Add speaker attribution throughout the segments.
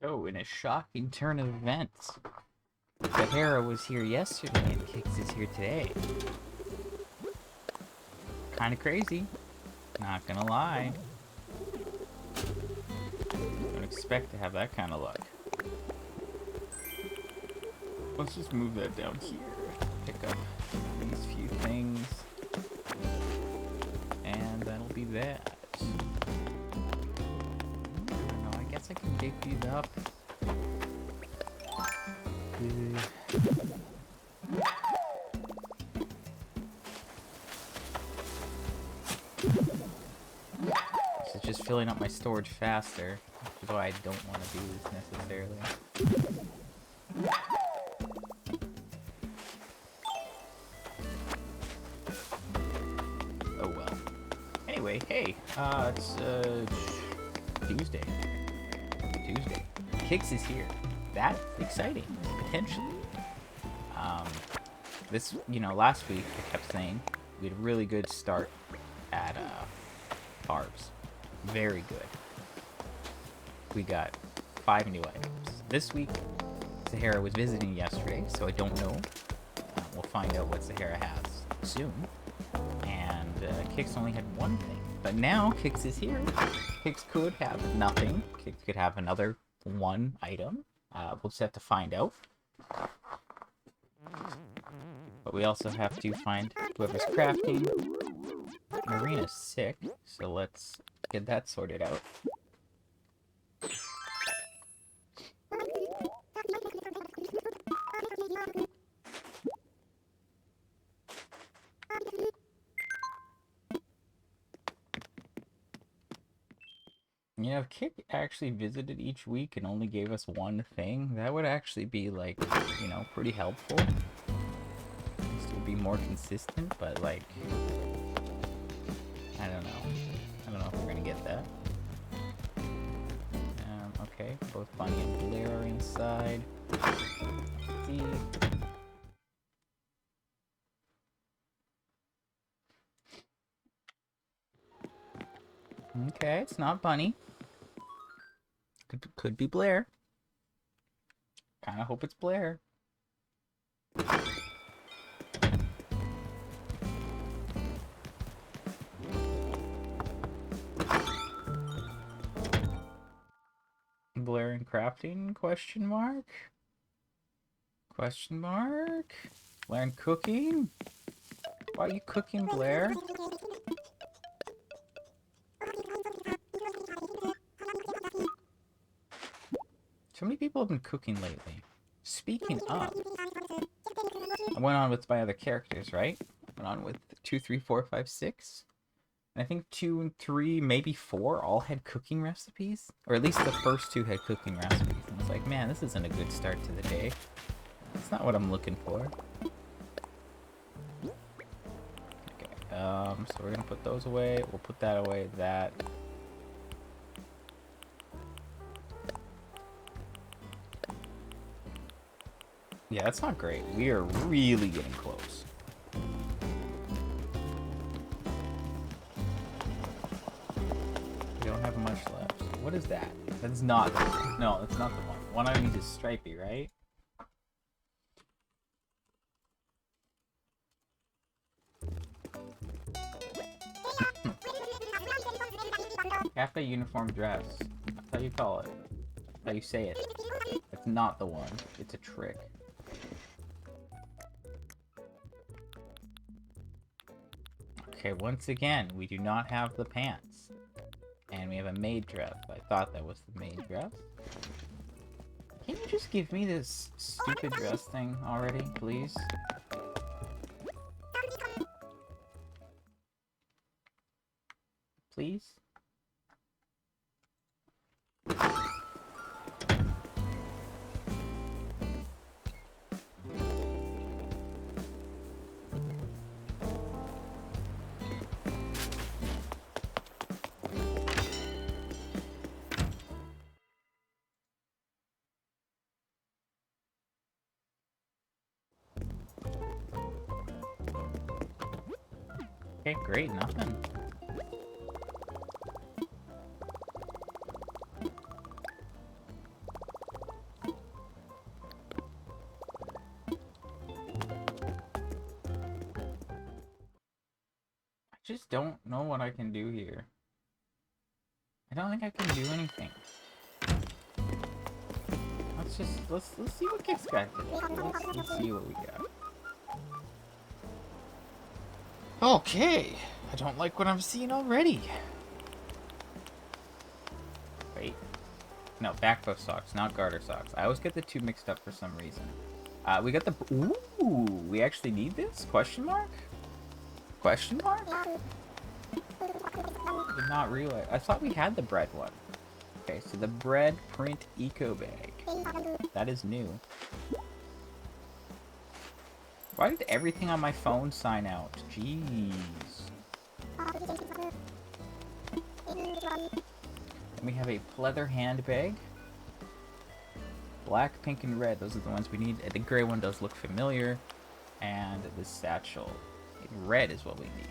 Speaker 1: Oh, in a shocking turn of events, Sahara was here yesterday and Kix is here today. Kinda crazy, not gonna lie. Don't expect to have that kind of luck. Let's just move that down here. Pick up these few things. And that'll be that. I don't know, I guess I can dig these up. This is just filling up my storage faster, which is why I don't want to do this necessarily. Oh well. Anyway, hey, it's Tuesday. Kix is here. That's exciting, potentially. Last week I kept saying we had a really good start at Barb's. Very good. We got 5 new items. This week, Sahara was visiting yesterday, so I don't know. We'll find out what Sahara has soon. And Kix only had one thing. But now Kix is here. Kix could have nothing. Kix could have another one item. We'll just have to find out. But we also have to find whoever's crafting. Marina's sick, so let's get that sorted out. You know, if Kik actually visited each week and only gave us one thing, that would actually be, like, pretty helpful. This would be more consistent, but, like, I don't know. I don't know if we're gonna get that. Okay, both Bunny and Blair are inside. Let's see. Okay, it's not Bunny. Could be Blair. Kinda hope it's Blair. Blair and crafting? Question mark? Question mark? Blair and cooking? Why are you cooking, Blair? So many people have been cooking lately. Speaking of, I went on with my other characters, right? Went on with 2, 3, 4, 5, 6. And I think 2 and 3, maybe 4, all had cooking recipes. Or at least the first 2 had cooking recipes. And I was like, man, this isn't a good start to the day. It's not what I'm looking for. Okay, so we're gonna put those away. We'll put that away, that. Yeah, that's not great. We are really getting close. We don't have much left. What is that? That's not the one. No, that's not the one. One I need is Stripey, right? Cafe uniform dress. That's how you call it. That's how you say it. It's not the one. It's a trick. Okay, once again, we do not have the pants. And we have a maid dress. I thought that was the maid dress. Can you just give me this stupid dress thing already, please? Please? Okay, great, nothing. just don't know what I can do here. I don't think I can do anything. Let's see what Kick's got. Let's see what we got. Okay, I don't like what I'm seeing already. Wait, no, back foot socks, not garter socks. I always get the two mixed up for some reason. We got the ooh. We actually need this? Question mark? Question mark? Did not realize. I thought we had the bread one. Okay, so the bread print eco bag. That is new. Why did everything on my phone sign out? Jeez. Then we have a pleather handbag. Black, pink, and red. Those are the ones we need. The gray one does look familiar. And the satchel. Red is what we need.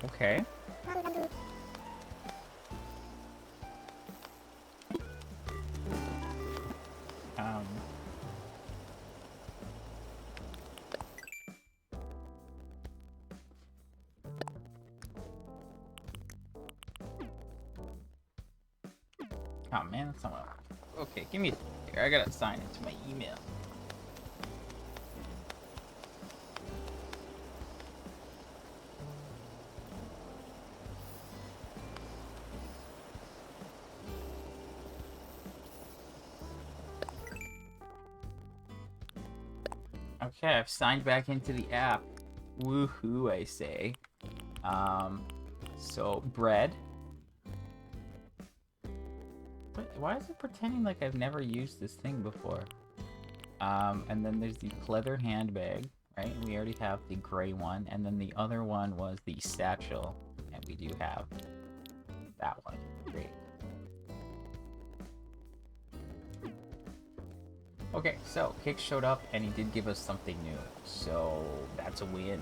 Speaker 1: Okay. Oh man, that's not what I want. Okay, give me a second. I gotta sign into my email. Okay, I've signed back into the app. Woohoo, I say. So bread. But why is it pretending like I've never used this thing before? And then there's the pleather handbag, right? We already have the gray one, and then the other one was the satchel, and we do have that one. Great. Okay, so Kick showed up, and he did give us something new, so that's a win.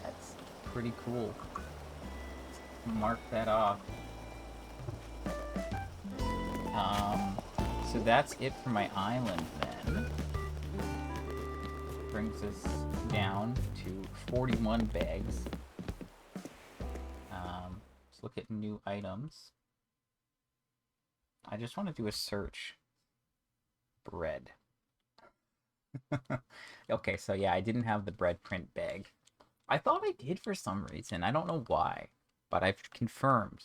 Speaker 1: That's pretty cool. Let's mark that off. So that's it for my island then. Brings us down to 41 bags. Let's look at new items. I just want to do a search. Bread. Okay, so yeah, I didn't have the bread print bag. I thought I did for some reason. I don't know why, but I've confirmed.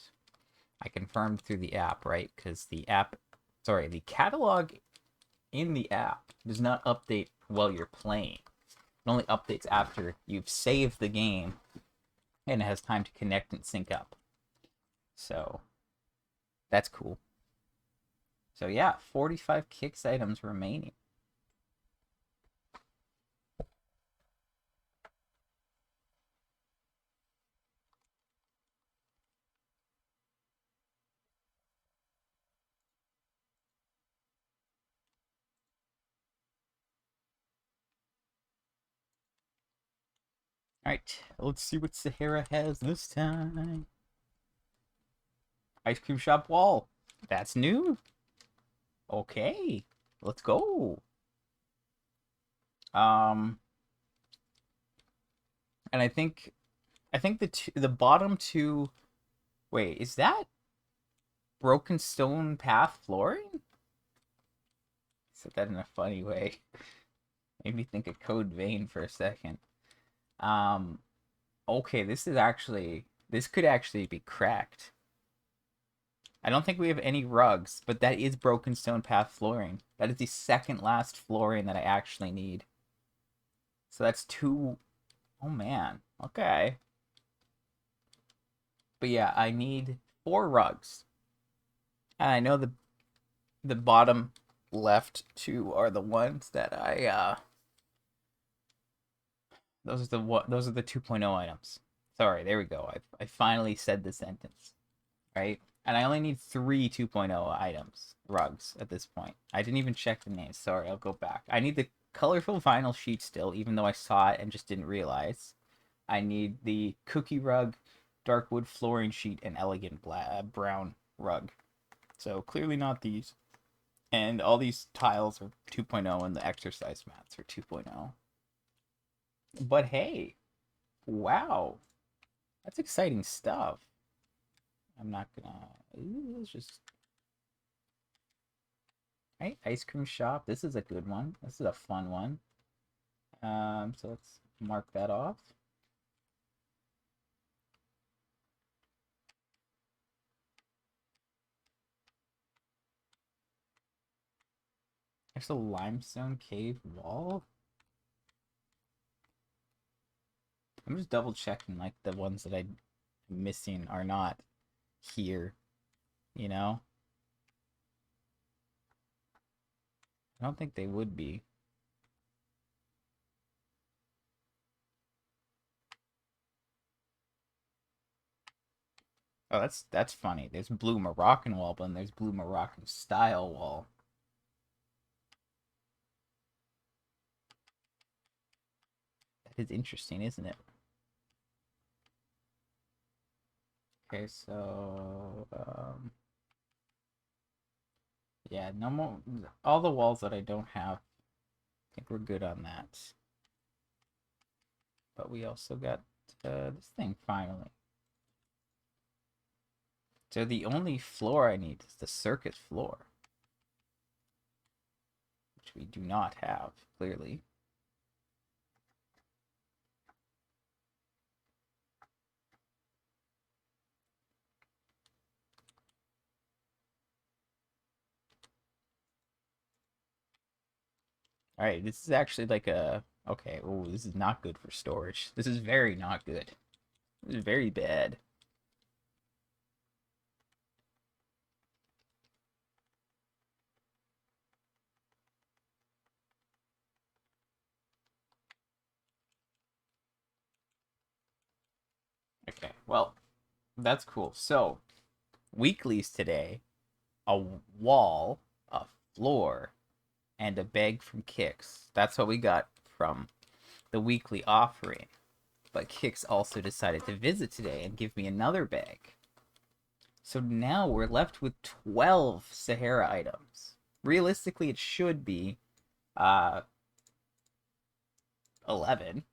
Speaker 1: I confirmed through the app, right? Because the catalog in the app does not update while you're playing. It only updates after you've saved the game and it has time to connect and sync up. So, that's cool. So yeah, 45 Kicks items remaining. Alright, let's see what Sahara has this time. Ice cream shop wall. That's new. Okay, let's go. And I think the bottom two. Wait, is that broken stone path flooring? I said that in a funny way. Made me think of Code Vein for a second. Okay, this could actually be cracked. I don't think we have any rugs, but that is broken stone path flooring. That is the second last flooring that I actually need. So that's two. Oh man. Okay. But yeah, I need 4 rugs. And I know the bottom left 2 are the ones that those are the 2.0 items. Sorry, there we go. I finally said the sentence. Right? And I only need 3 2.0 items, rugs, at this point. I didn't even check the names. Sorry, I'll go back. I need the colorful vinyl sheet still, even though I saw it and just didn't realize. I need the cookie rug, dark wood flooring sheet, and elegant brown rug. So clearly not these. And all these tiles are 2.0 and the exercise mats are 2.0. But hey, wow, that's exciting stuff. I'm not gonna. Ooh, let's just. Right, ice cream shop. This is a good one. This is a fun one. So let's mark that off. There's a limestone cave wall. I'm just double checking like the ones that I'm missing are not here, you know? I don't think they would be. Oh, that's funny. There's blue Moroccan wall, but then there's blue Moroccan style wall. That is interesting, isn't it? Okay, so yeah, no more. All the walls that I don't have, I think we're good on that. But we also got this thing finally. So the only floor I need is the circuit floor, which we do not have, clearly. All right, this is actually like a okay. Oh, this is not good for storage. This is very not good. This is very bad. Okay, well, that's cool. So, weeklies today, a wall, a floor, and a bag from Kix. That's what we got from the weekly offering. But Kix also decided to visit today and give me another bag. So now we're left with 12 Sahara items. Realistically, it should be uh 11,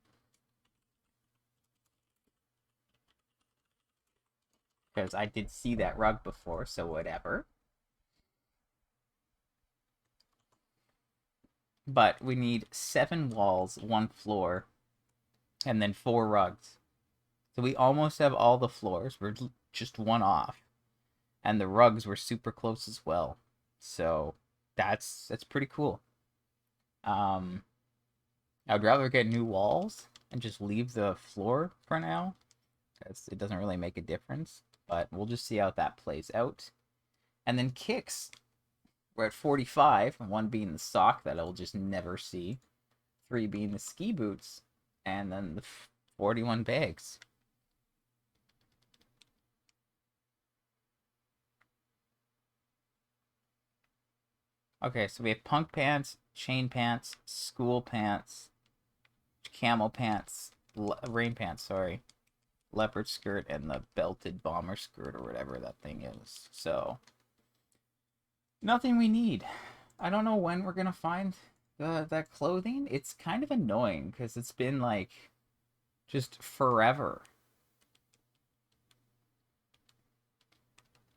Speaker 1: because I did see that rug before, so whatever. But we need 7 walls, 1 floor, and then 4 rugs. So we almost have all the floors. We're just one off. And the rugs were super close as well. So that's pretty cool. Um I'd rather get new walls and just leave the floor for now, because it doesn't really make a difference. But we'll just see how that plays out. And then Kix, we're at 45, 1 being the sock that I'll just never see, 3 being the ski boots, and then the 41 bags. Okay, so we have punk pants, chain pants, school pants, camel pants, rain pants, sorry, leopard skirt, and the belted bomber skirt or whatever that thing is. So, nothing we need. I don't know when we're gonna find that clothing. It's kind of annoying because it's been like just forever.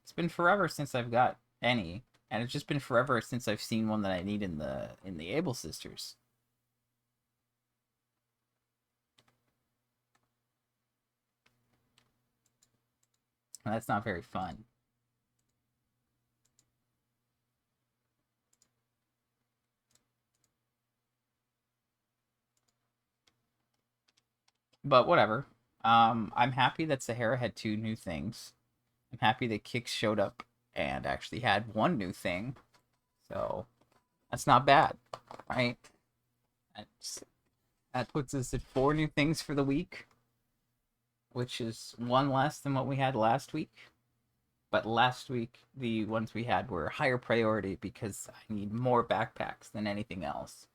Speaker 1: It's been forever since I've got any, and it's just been forever since I've seen one that I need in the Able Sisters. And that's not very fun. But whatever. I'm happy that Sahara had 2 new things. I'm happy that Kix showed up and actually had 1 new thing. So that's not bad, right? That's, that puts us at 4 new things for the week, which is 1 less than what we had last week. But last week, the ones we had were higher priority because I need more backpacks than anything else.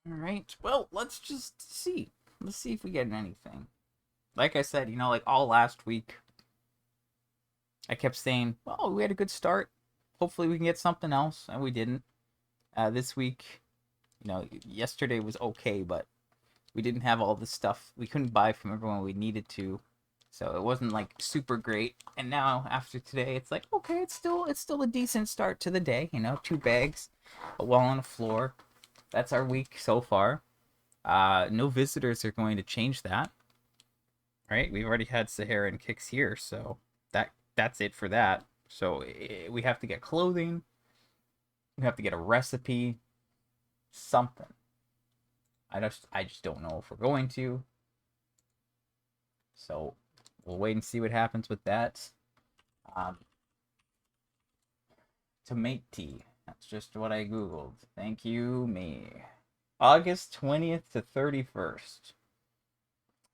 Speaker 1: All right. Well, let's just see. Let's see if we get anything. Like I said, like all last week, I kept saying, "Oh, we had a good start. Hopefully, we can get something else," and we didn't. This week, yesterday was okay, but we didn't have all the stuff. We couldn't buy from everyone we needed to, so it wasn't like super great. And now after today, it's like okay, it's still a decent start to the day. 2 bags, a wall on the floor. That's our week so far. No visitors are going to change that, right? We've already had Sahara and Kicks here, so that's it for that. So we have to get clothing. We have to get a recipe, something. I just don't know if we're going to. So we'll wait and see what happens with that. Um, Tomate tea. That's just what I googled. Thank you, me. August 20th to 31st.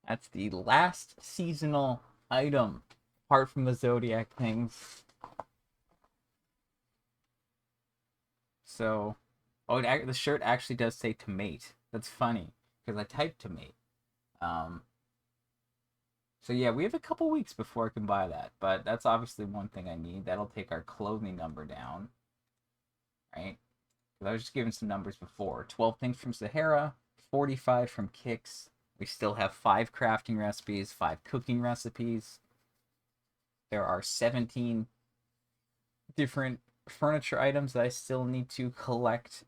Speaker 1: That's the last seasonal item, apart from the Zodiac things. So, the shirt actually does say tomate. That's funny because I typed tomate. Um, so yeah, we have a couple weeks before I can buy that, but that's obviously one thing I need. That'll take our clothing number down, right? I was just giving some numbers before. 12 things from Sahara, 45 from Kicks. We still have 5 crafting recipes, 5 cooking recipes. There are 17 different furniture items that I still need to collect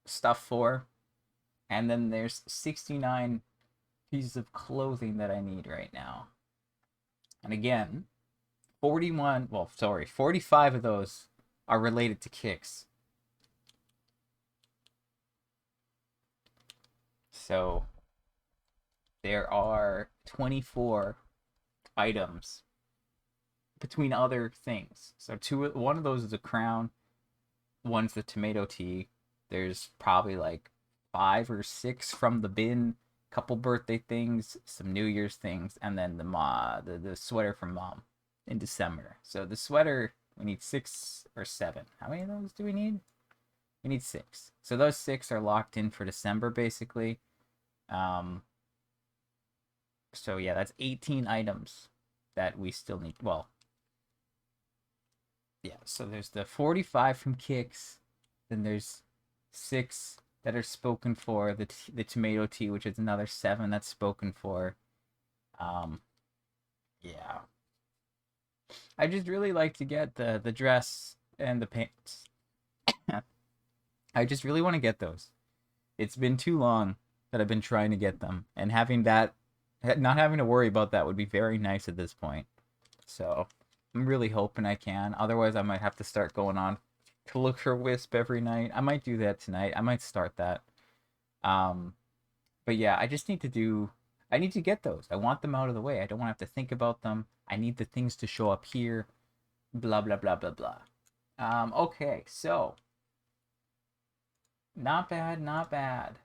Speaker 1: stuff for. And then there's 69 pieces of clothing that I need right now. And again, 45 of those are related to Kicks. So there are 24 items between other things. So one of those is a crown, one's the tomato tea. There's probably like 5 or 6 from the bin, couple birthday things, some New Year's things, and then the sweater from mom in December. So the sweater we need 6 or 7. How many of those do we need? We need 6. So those 6 are locked in for December basically. Um, so yeah, that's 18 items that we still need. Well, yeah, so there's the 45 from Kicks, then there's 6 that are spoken for, the tomato tea, which is another 7 that's spoken for. Um, yeah, I just really like to get the dress and the pants. I just really want to get those. It's been too long that I've been trying to get them, and having that, not having to worry about that would be very nice at this point. So I'm really hoping I can. Otherwise, I might have to start going on to look for Wisp every night. I might do that tonight. I might start that. Um, but yeah, I just need to do. I need to get those. I want them out of the way. I don't want to have to think about them. I need the things to show up here. Blah blah blah blah blah. Okay, so not bad, not bad.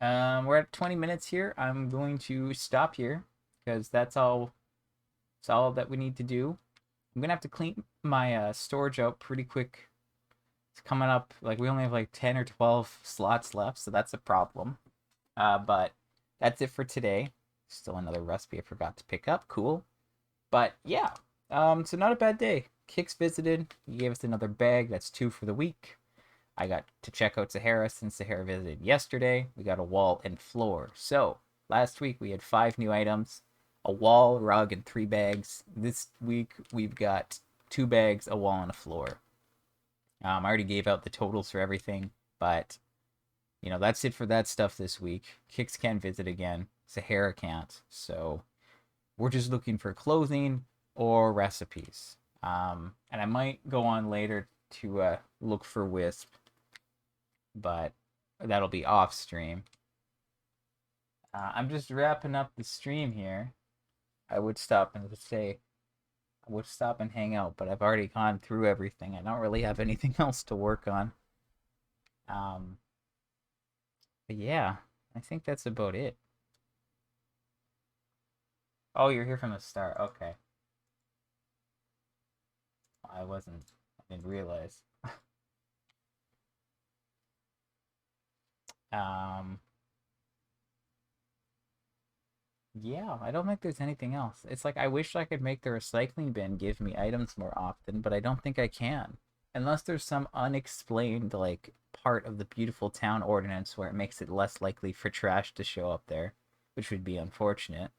Speaker 1: We're at 20 minutes here. I'm going to stop here because that's all. It's all that we need to do. I'm gonna have to clean my storage out pretty quick. It's coming up like we only have like 10 or 12 slots left, so that's a problem. But that's it for today. Still another recipe I forgot to pick up. Cool. But yeah, so not a bad day. Kicks visited. He gave us another bag. That's 2 for the week. I got to check out Sahara since Sahara visited yesterday. We got a wall and floor. So last week we had 5 new items, a wall, rug, and 3 bags. This week we've got 2 bags, a wall, and a floor. I already gave out the totals for everything, but that's it for that stuff this week. Kicks can't visit again. Sahara can't. So we're just looking for clothing or recipes. And I might go on later to look for Wisp, but that'll be off stream. I'm just wrapping up the stream here. I would stop and say, I would stop and hang out, but I've already gone through everything. I don't really have anything else to work on. Um, but yeah, I think that's about it. Oh, you're here from the start. Okay. I didn't realize. Um, yeah, I don't think there's anything else. It's like I wish I could make the recycling bin give me items more often, but I don't think I can. Unless there's some unexplained like part of the beautiful town ordinance where it makes it less likely for trash to show up there, which would be unfortunate.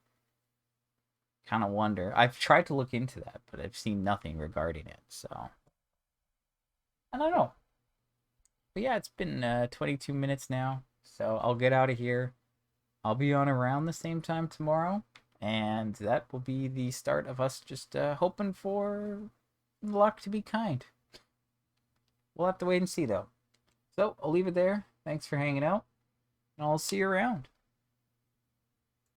Speaker 1: Kind of wonder. I've tried to look into that, but I've seen nothing regarding it. So I don't know. But yeah, it's been 22 minutes now, so I'll get out of here. I'll be on around the same time tomorrow, and that will be the start of us just hoping for luck to be kind. We'll have to wait and see, though. So I'll leave it there. Thanks for hanging out, and I'll see you around.